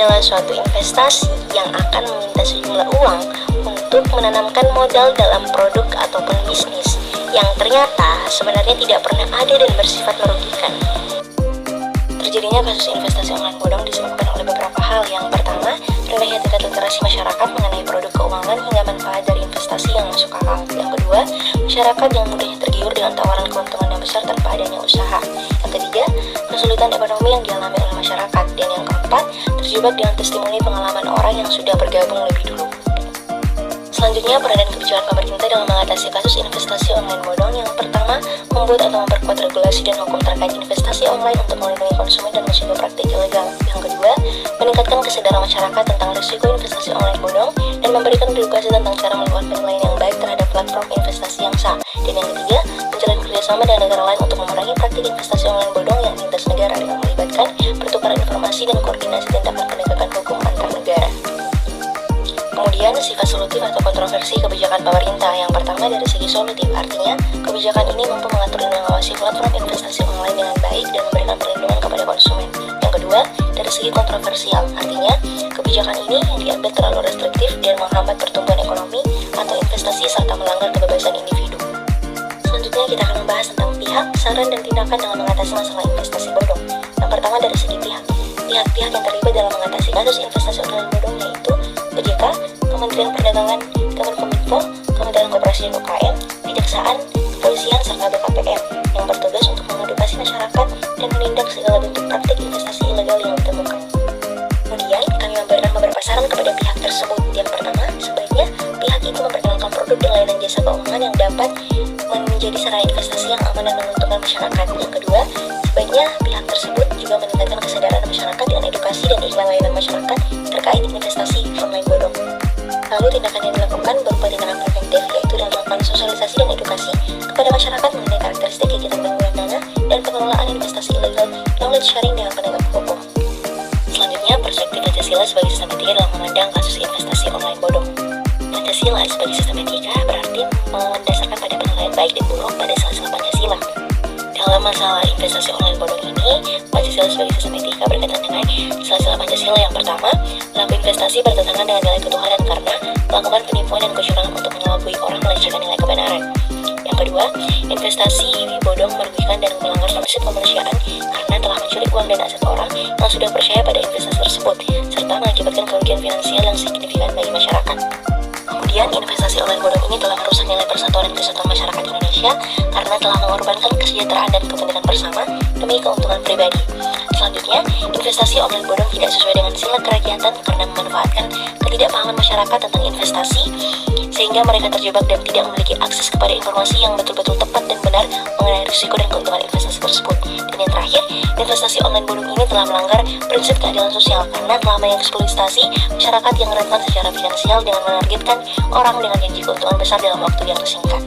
adalah suatu investasi yang akan meminta sejumlah uang untuk menanamkan modal dalam produk ataupun bisnis yang ternyata sebenarnya tidak pernah ada dan bersifat merugikan. Terjadinya kasus investasi online bodong disebabkan oleh beberapa hal. Yang pertama, rendahnya tingkat literasi masyarakat mengenai produk keuangan hingga manfaat dari investasi yang masuk akal. Yang kedua, masyarakat yang mudahnya tergiur dengan tawaran keuntungan yang besar tanpa adanya usaha. Yang ketiga, kesulitan ekonomi yang dialami oleh masyarakat. Dan yang keempat, terjebak dengan testimoni pengalaman orang yang sudah bergabung lebih dulu. Selanjutnya, peran dan kebijakan pemerintah dalam mengatasi kasus investasi online bodong. Yang pertama, membuat atau memperkuat regulasi dan hukum terkait investasi online untuk melindungi konsumen dan mencegah praktik ilegal. Yang kedua, meningkatkan kesadaran masyarakat tentang risiko investasi online bodong dan memberikan edukasi tentang cara melakukan penilaian yang baik terhadap platform investasi yang sah. Dan yang ketiga, menjalin kerjasama dengan negara lain untuk memerangi praktik investasi online bodong yang lintas negara dengan melibatkan pertukaran informasi dan koordinasi tindakan penegakan hukum antar negara. Kemudian, sifat solutif atau kontroversi kebijakan pemerintah. Yang pertama, dari segi solutif, artinya kebijakan ini mampu mengatur dan mengawasi platform investasi online dengan baik dan memberikan perlindungan kepada konsumen. Yang kedua, dari segi kontroversial, artinya kebijakan ini yang diambil terlalu restriktif dan menghambat pertumbuhan ekonomi atau investasi serta melanggar kebebasan individu. Selanjutnya, kita akan membahas tentang pihak, saran, dan tindakan dalam mengatasi masalah investasi bodong. Yang pertama, dari segi pihak. Pihak-pihak yang terlibat dalam mengatasi kasus investasi online bodong yaitu OJK, Kementerian Perdagangan, Kemenkominfo, Kementerian Koperasi dan UKM, Kejaksaan, Kepolisian, serta BKPM yang bertugas untuk mengedukasi masyarakat dan menindak segala bentuk praktik investasi ilegal yang ditemukan. Kemudian, kami memberikan beberapa saran kepada pihak tersebut. Yang pertama, sebaiknya pihak itu memperkenalkan produk dan layanan jasa keuangan yang dapat menjadi sarana investasi yang aman dan menguntungkan masyarakat. Yang kedua, sebaiknya pihak tersebut juga meningkatkan kesadaran masyarakat dengan edukasi dan iklan layanan masyarakat terkait investasi online bodong. Lalu tindakan yang dilakukan berupa tindakan preventif, yaitu dengan melakukan sosialisasi dan edukasi kepada masyarakat mengenai karakteristik kegiatan pengguna dana dan pengelolaan investasi ilegal, knowledge sharing dengan penegak hukum. Selanjutnya, perspektif Pancasila sebagai sistem etika dalam memandang kasus investasi online bodong. Pancasila sebagai sistem etika berarti mendasarkan pada penilaian baik dan buruk pada sila-sila Pancasila. Dalam masalah investasi online bodong ini, Pancasila sebagai sistem etika berkaitan dengan sila-sila Pancasila. Yang pertama, pelaku investasi bertentangan dengan nilai ketuhanan karena melakukan penipuan dan kecurangan untuk mengelabui orang melecehkan nilai kebenaran. Yang kedua, investasi bodong merugikan dan melanggar prinsip kemanusiaan karena telah mencuri uang dan aset orang yang sudah percaya pada investasi tersebut, serta mengakibatkan kerugian finansial yang signifikan bagi masyarakat. Kemudian, investasi online bodong ini telah merusak nilai persatuan dan kesatuan masyarakat Indonesia karena telah mengorbankan kesejahteraan dan kepentingan bersama demi keuntungan pribadi. Selanjutnya, investasi online bodong tidak sesuai dengan sila kerakyatan karena memanfaatkan ketidakpahaman masyarakat tentang investasi sehingga mereka terjebak dan tidak memiliki akses kepada informasi yang betul-betul tepat dan benar mengenai risiko dan keuntungan investasi tersebut. Dan yang terakhir, investasi online bodong ini telah melanggar prinsip keadilan sosial karena telah mengeksploitasi masyarakat yang rentan secara finansial dengan menargetkan orang dengan janji keuntungan besar dalam waktu yang singkat.